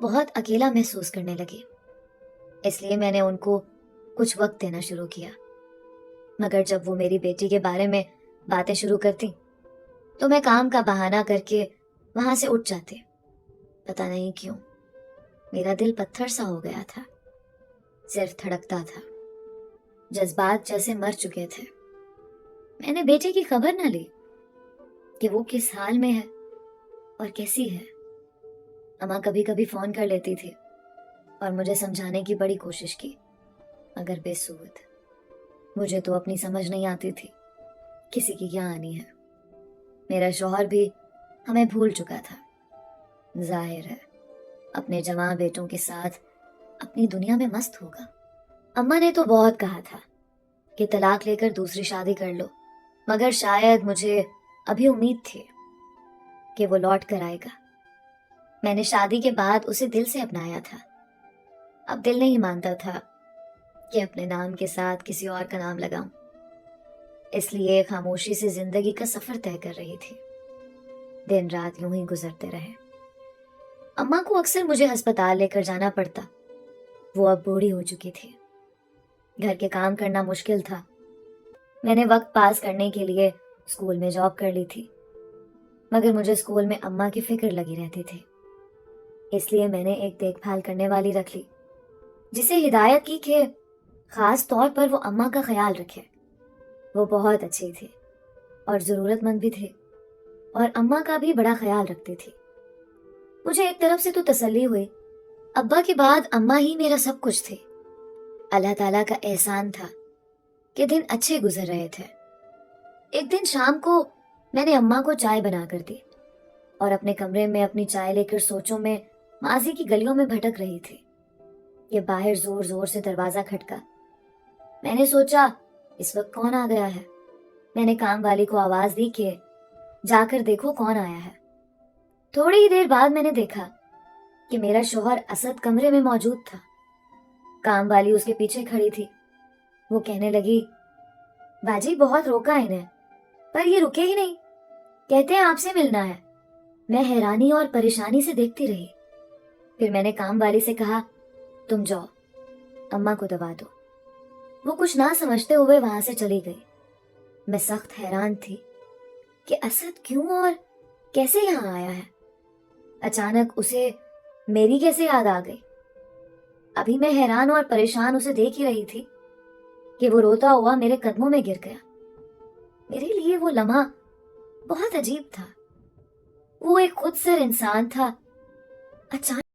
بہت اکیلا محسوس کرنے لگی۔ اس لیے میں نے ان کو کچھ وقت دینا شروع کیا، مگر جب وہ میری بیٹی کے بارے میں باتیں شروع کرتی تو میں کام کا بہانہ کر کے وہاں سے اٹھ جاتی۔ پتہ نہیں کیوں میرا دل پتھر سا ہو گیا تھا، صرف دھڑکتا تھا، جذبات جیسے مر چکے تھے۔ میں نے بیٹے کی خبر نہ لی کہ وہ کس حال میں ہے اور کیسی ہے۔ اماں کبھی کبھی فون کر لیتی تھی اور مجھے سمجھانے کی بڑی کوشش کی، مگر بے سود۔ مجھے تو اپنی سمجھ نہیں آتی تھی کسی کی کیا آنی ہے۔ میرا شوہر بھی ہمیں بھول چکا تھا، ظاہر ہے اپنے جوان بیٹوں کے ساتھ اپنی دنیا میں مست ہوگا۔ اماں نے تو بہت کہا تھا کہ طلاق لے کر دوسری شادی کر لو، مگر شاید مجھے ابھی امید تھی کہ وہ لوٹ کر آئے گا۔ میں نے شادی کے بعد اسے دل سے اپنایا تھا، اب دل نہیں مانتا تھا کہ اپنے نام کے ساتھ کسی اور کا نام لگاؤں، اس لیے خاموشی سے زندگی کا سفر طے کر رہی تھی۔ دن رات یوں ہی گزرتے رہے۔ اماں کو اکثر مجھے ہسپتال لے کر جانا پڑتا، وہ اب بوڑھی ہو چکی تھی، گھر کے کام کرنا مشکل تھا۔ میں نے وقت پاس کرنے کے لیے اسکول میں جاب کر لی تھی، مگر مجھے اسکول میں اماں کی فکر لگی رہتی تھی، اس لیے میں نے ایک دیکھ بھال کرنے والی رکھ لی، جسے ہدایت کی کہ خاص طور پر وہ اماں کا خیال رکھے۔ وہ بہت اچھی تھی اور ضرورت مند بھی تھی، اور اماں کا بھی بڑا خیال رکھتی تھی۔ مجھے ایک طرف سے تو تسلی ہوئی، ابا کے بعد اماں ہی میرا سب کچھ تھی۔ اللہ تعالیٰ کا احسان تھا کہ دن اچھے گزر رہے تھے۔ ایک دن شام کو میں نے اماں کو چائے بنا کر دی اور اپنے کمرے میں اپنی چائے لے کر سوچوں میں ماضی کی گلیوں میں بھٹک رہی تھی کہ باہر زور زور سے دروازہ کھٹکا۔ میں نے سوچا اس وقت کون آ گیا ہے۔ میں نے کام والی کو آواز دی کہ جا کر دیکھو کون آیا ہے۔ تھوڑی ہی دیر بعد میں نے دیکھا کہ میرا شوہر اسد کمرے میں موجود تھا۔ کام والی اس کے پیچھے کھڑی تھی۔ وہ کہنے لگی، باجی بہت روکا انہیں پر یہ رکے ہی نہیں، کہتے ہیں آپ سے ملنا ہے۔ میں حیرانی اور پریشانی سے دیکھتی رہی۔ پھر میں نے کام والی سے کہا، تم جاؤ اماں کو دبا دو۔ وہ کچھ نہ سمجھتے ہوئے وہاں سے چلی گئی۔ میں سخت حیران تھی کہ اسد کیوں اور کیسے یہاں آیا ہے۔ اچانک اسے میری کیسے یاد آ گئی۔ ابھی میں حیران اور پریشان اسے دیکھ ہی رہی تھی کہ وہ روتا ہوا میرے قدموں میں گر گیا۔ میرے لیے وہ لمحہ بہت عجیب تھا۔ وہ ایک خود سر انسان تھا، اچانک